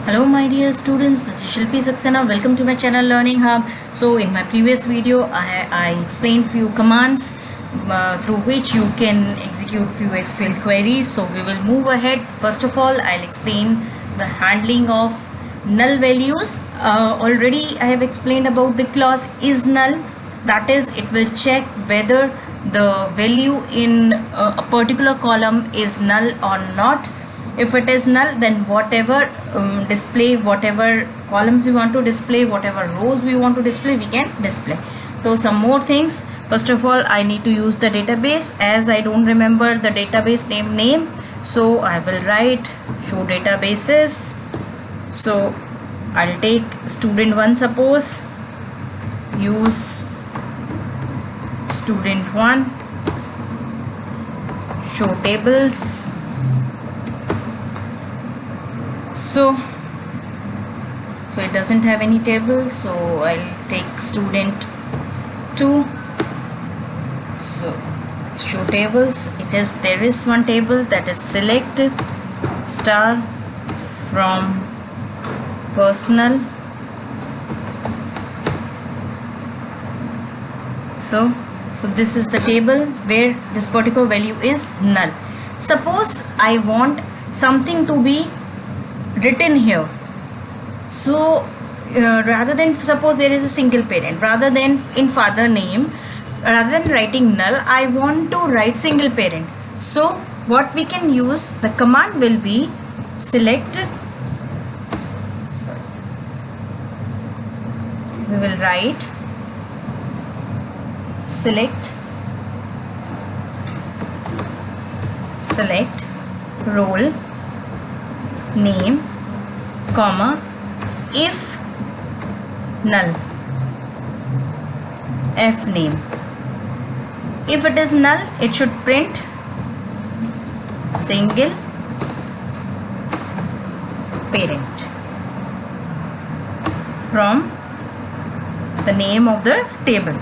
Hello my dear students, this is Shilpi Saxena. Welcome to my channel Learning Hub. So in my previous video I explained few commands through which you can execute few SQL queries. So we will move ahead. First of all, I'll explain the handling of null values. Already I have explained about the clause is null. That is, it will check whether the value in a particular column is null or not. If it is null, then whatever display, whatever columns we want to display, whatever rows we want to display, we can display. So some more things. First of all, I need to use the database. As I don't remember the database name, so I will write show databases. So I'll take student1, suppose, use student1, show tables. So it doesn't have any table, so I'll take student2. So show tables. There is one table, that is select star from personal. So this is the table where this particular value is null. Suppose I want something to be written here. So rather than, suppose there is a single parent, rather than in father name, rather than writing null, I want to write single parent. So what we can use, the command will be select, we will write select roll name, comma, if null, f name. If it is null, it should print single parent from the name of the table.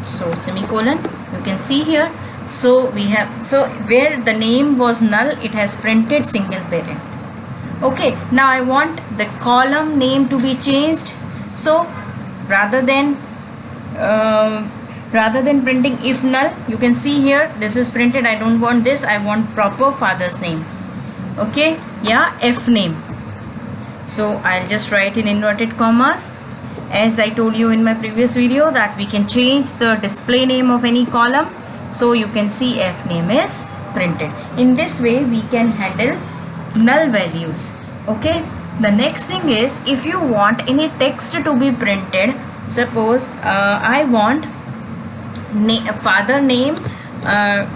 So semicolon, you can see here. So we have, so where the name was null, it has printed single parent. Okay, now I want the column name to be changed. So rather than printing if null, you can see here this is printed. I don't want this, I want proper father's name. Okay, yeah, f name. So I'll just write in inverted commas. As I told you in my previous video that we can change the display name of any column. So you can see f name is printed. In this way we can handle null values. Okay, the next thing is, if you want any text to be printed, suppose I want father name, I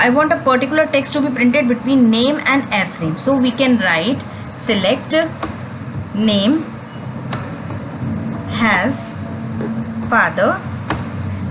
want a particular text to be printed between name and f name. So we can write select name has father.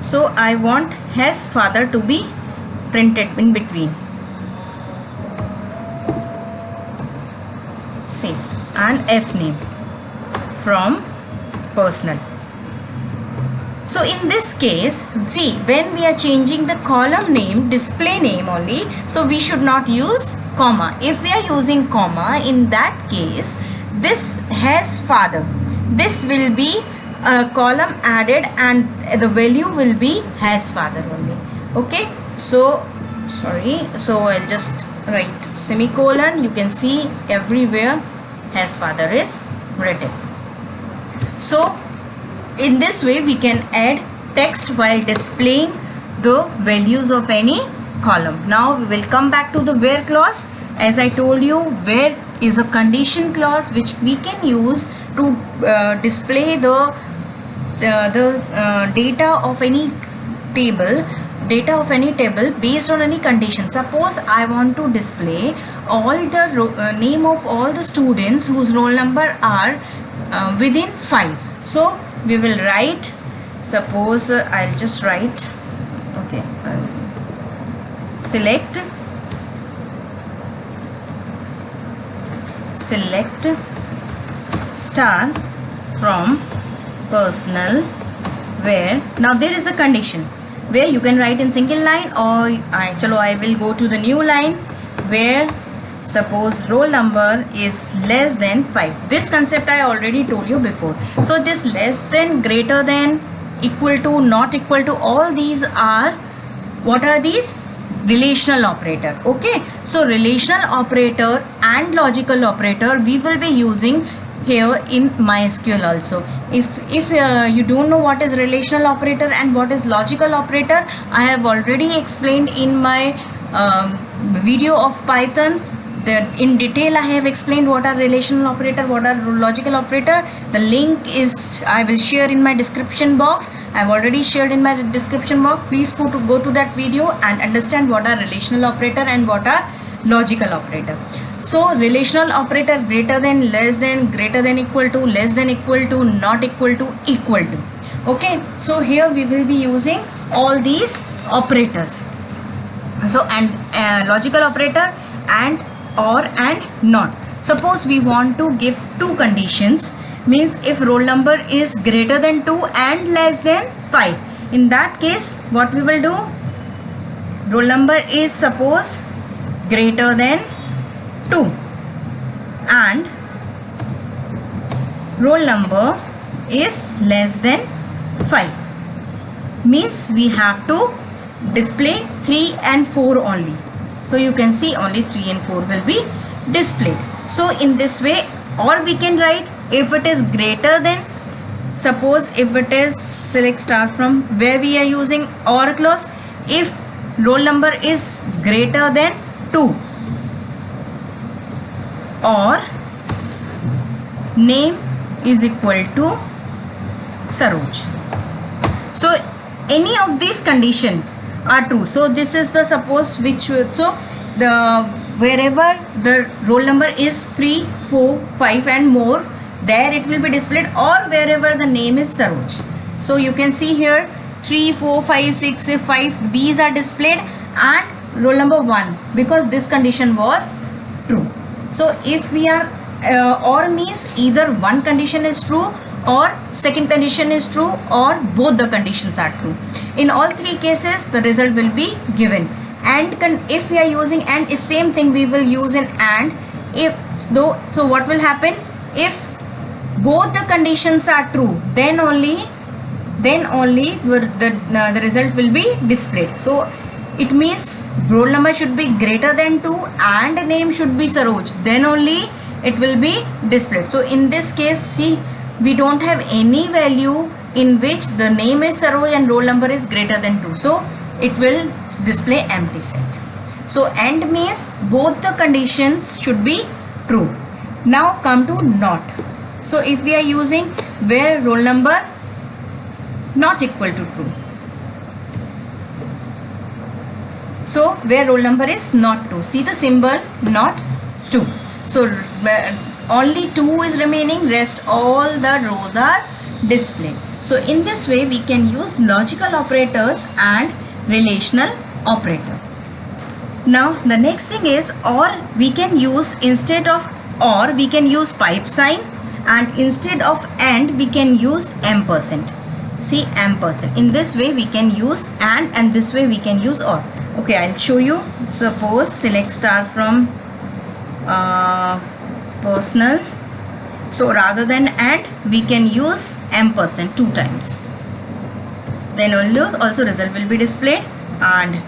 So I want has father to be printed in between. See, and f name from personal. So in this case, see, when we are changing the column name, display name only, so we should not use comma. If we are using comma, in that case, this has father, this will be a column added and the value will be has father only. Okay, so sorry, so I'll just write semicolon. You can see everywhere has father is written. So in this way we can add text while displaying the values of any column. Now we will come back to the where clause. As I told you, where is a condition clause which we can use to display the data of any table, based on any condition. Suppose I want to display all the name of all the students whose roll number are within 5. So we will write, suppose I'll just write, okay, select star from personal where, now there is the condition where you can write in single line, or I will go to the new line where suppose roll number is less than 5. This concept I already told you before. So this less than, greater than, equal to, not equal to, all these are, what are these? Relational operator. Okay, so relational operator and logical operator we will be using here in MySQL also. If you don't know what is relational operator and what is logical operator, I have already explained in my video of Python. In detail I have explained what are relational operator, what are logical operator. The link is, I will share in my description box. I have already shared in my description box. Please go to that video and understand what are relational operator and what are logical operator. So relational operator, greater than, less than, greater than equal to, less than equal to, not equal to, equal to. Okay, so here we will be using all these operators. So and logical operator and, or, and not. Suppose we want to give two conditions, means if roll number is greater than 2 and less than 5. In that case what we will do, roll number is suppose greater than 2 and roll number is less than 5, means we have to display 3 and 4 only. So you can see only 3 and 4 will be displayed. So in this way, or we can write if it is greater than, suppose if it is, select star from where we are using or clause, if roll number is greater than 2 or name is equal to Saroj. So any of these conditions are true. So this is the suppose which, so the wherever the roll number is 3, 4, 5 and more, there it will be displayed, or wherever the name is Saroj. So you can see here 3, 4, 5, 6, 5, these are displayed, and roll number 1, because this condition was true. So if we are or means either one condition is true or second condition is true, or both the conditions are true. In all three cases the result will be given. And if we are using and, if same thing we will use in and, if though, so what will happen, if both the conditions are true, then only the result will be displayed. So it means roll number should be greater than 2 and name should be Saroj, then only it will be displayed. So in this case, see, we don't have any value in which the name is Saroj and roll number is greater than 2, so it will display empty set. So and means both the conditions should be true. Now come to not. So if we are using where roll number not equal to true, so where roll number is not 2, see the symbol not 2, so only 2 is remaining, rest all the rows are displayed. So in this way we can use logical operators and relational operator. Now the next thing is, or we can use, instead of or we can use pipe sign, and instead of and we can use ampersand. See, ampersand. In this way we can use and this way we can use or. Okay, I'll show you. Suppose select star from personal. So rather than and we can use ampersand 2 times. Then also result will be displayed. And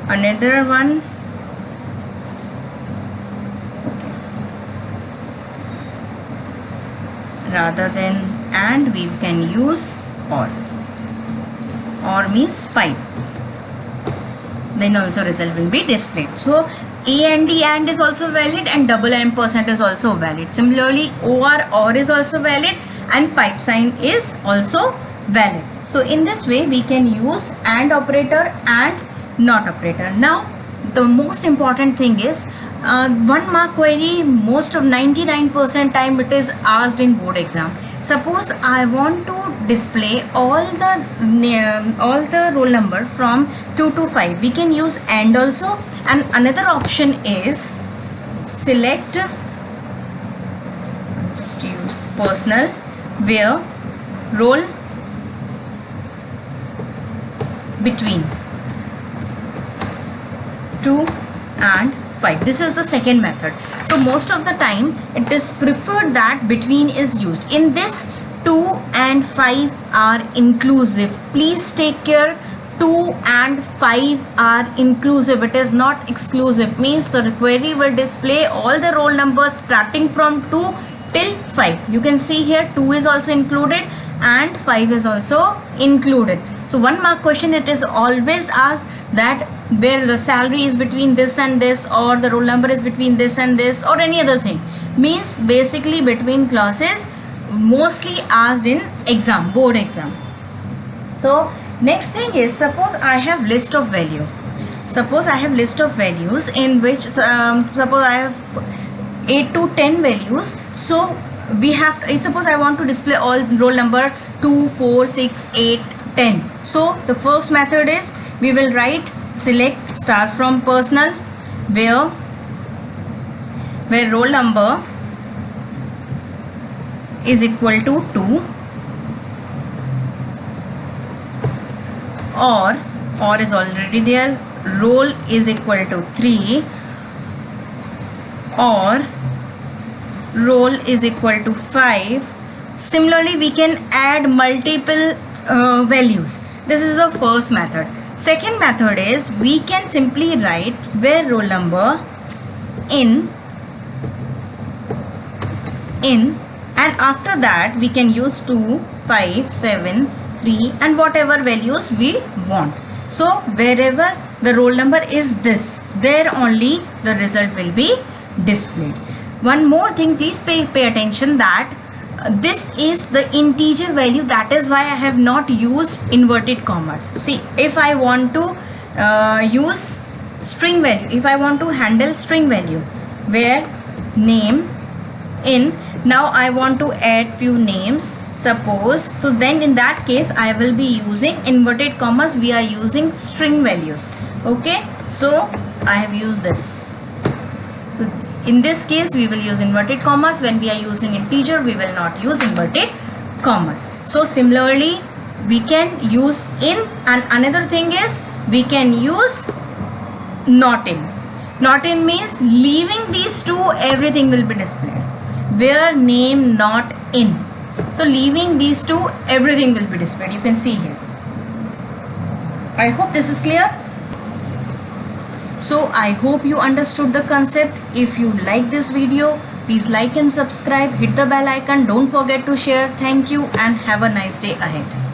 another one. Rather than and we can use or means pipe, then also result will be displayed. So and is also valid and double ampersand is also valid. Similarly or is also valid and pipe sign is also valid. So in this way we can use and operator and not operator. Now the most important thing is 1 mark query, most of 99% time it is asked in board exam. Suppose I want to display all the roll number from 2 to 5, we can use and also. And another option is select, just use personal, where roll between 2 and 5. This is the second method. So most of the time it is preferred that between is used. In this 2 and 5 are inclusive. Please take care, 2 and 5 are inclusive. It is not exclusive. Means the query will display all the roll numbers starting from 2 till 5. You can see here 2 is also included and 5 is also included. So 1 mark question, it is always asked that where the salary is between this and this, or the roll number is between this and this, or any other thing. Means basically between clauses mostly asked in exam, board exam. So next thing is, suppose I have list of value. Suppose I have list of values in which suppose I have 8 to 10 values. So we have to, suppose I want to display all roll number 2, 4, 6, 8, 10. So the first method is, we will write select start from personal where roll number is equal to 2, or is already there, roll is equal to 3, or roll is equal to 5. Similarly we can add multiple values. This is the first method. Second method is, we can simply write where roll number in, and after that we can use 2, 5, 7, 3 and whatever values we want. So wherever the roll number is this, there only the result will be displayed. One more thing, please pay attention that this is the integer value. That is why I have not used inverted commas. See, if I want to use string value, if I want to handle string value where name in, now I want to add few names, suppose, so then in that case I will be using inverted commas. We are using string values. Okay, so I have used this. So in this case we will use inverted commas. When we are using integer, we will not use inverted commas. So similarly we can use in, and another thing is we can use not in. Not in means leaving these two, everything will be displayed. Where name not in, so leaving these two, everything will be displayed. You can see here. I hope this is clear. So I hope you understood the concept. If you like this video, please like and subscribe, hit the bell icon, don't forget to share. Thank you and have a nice day ahead.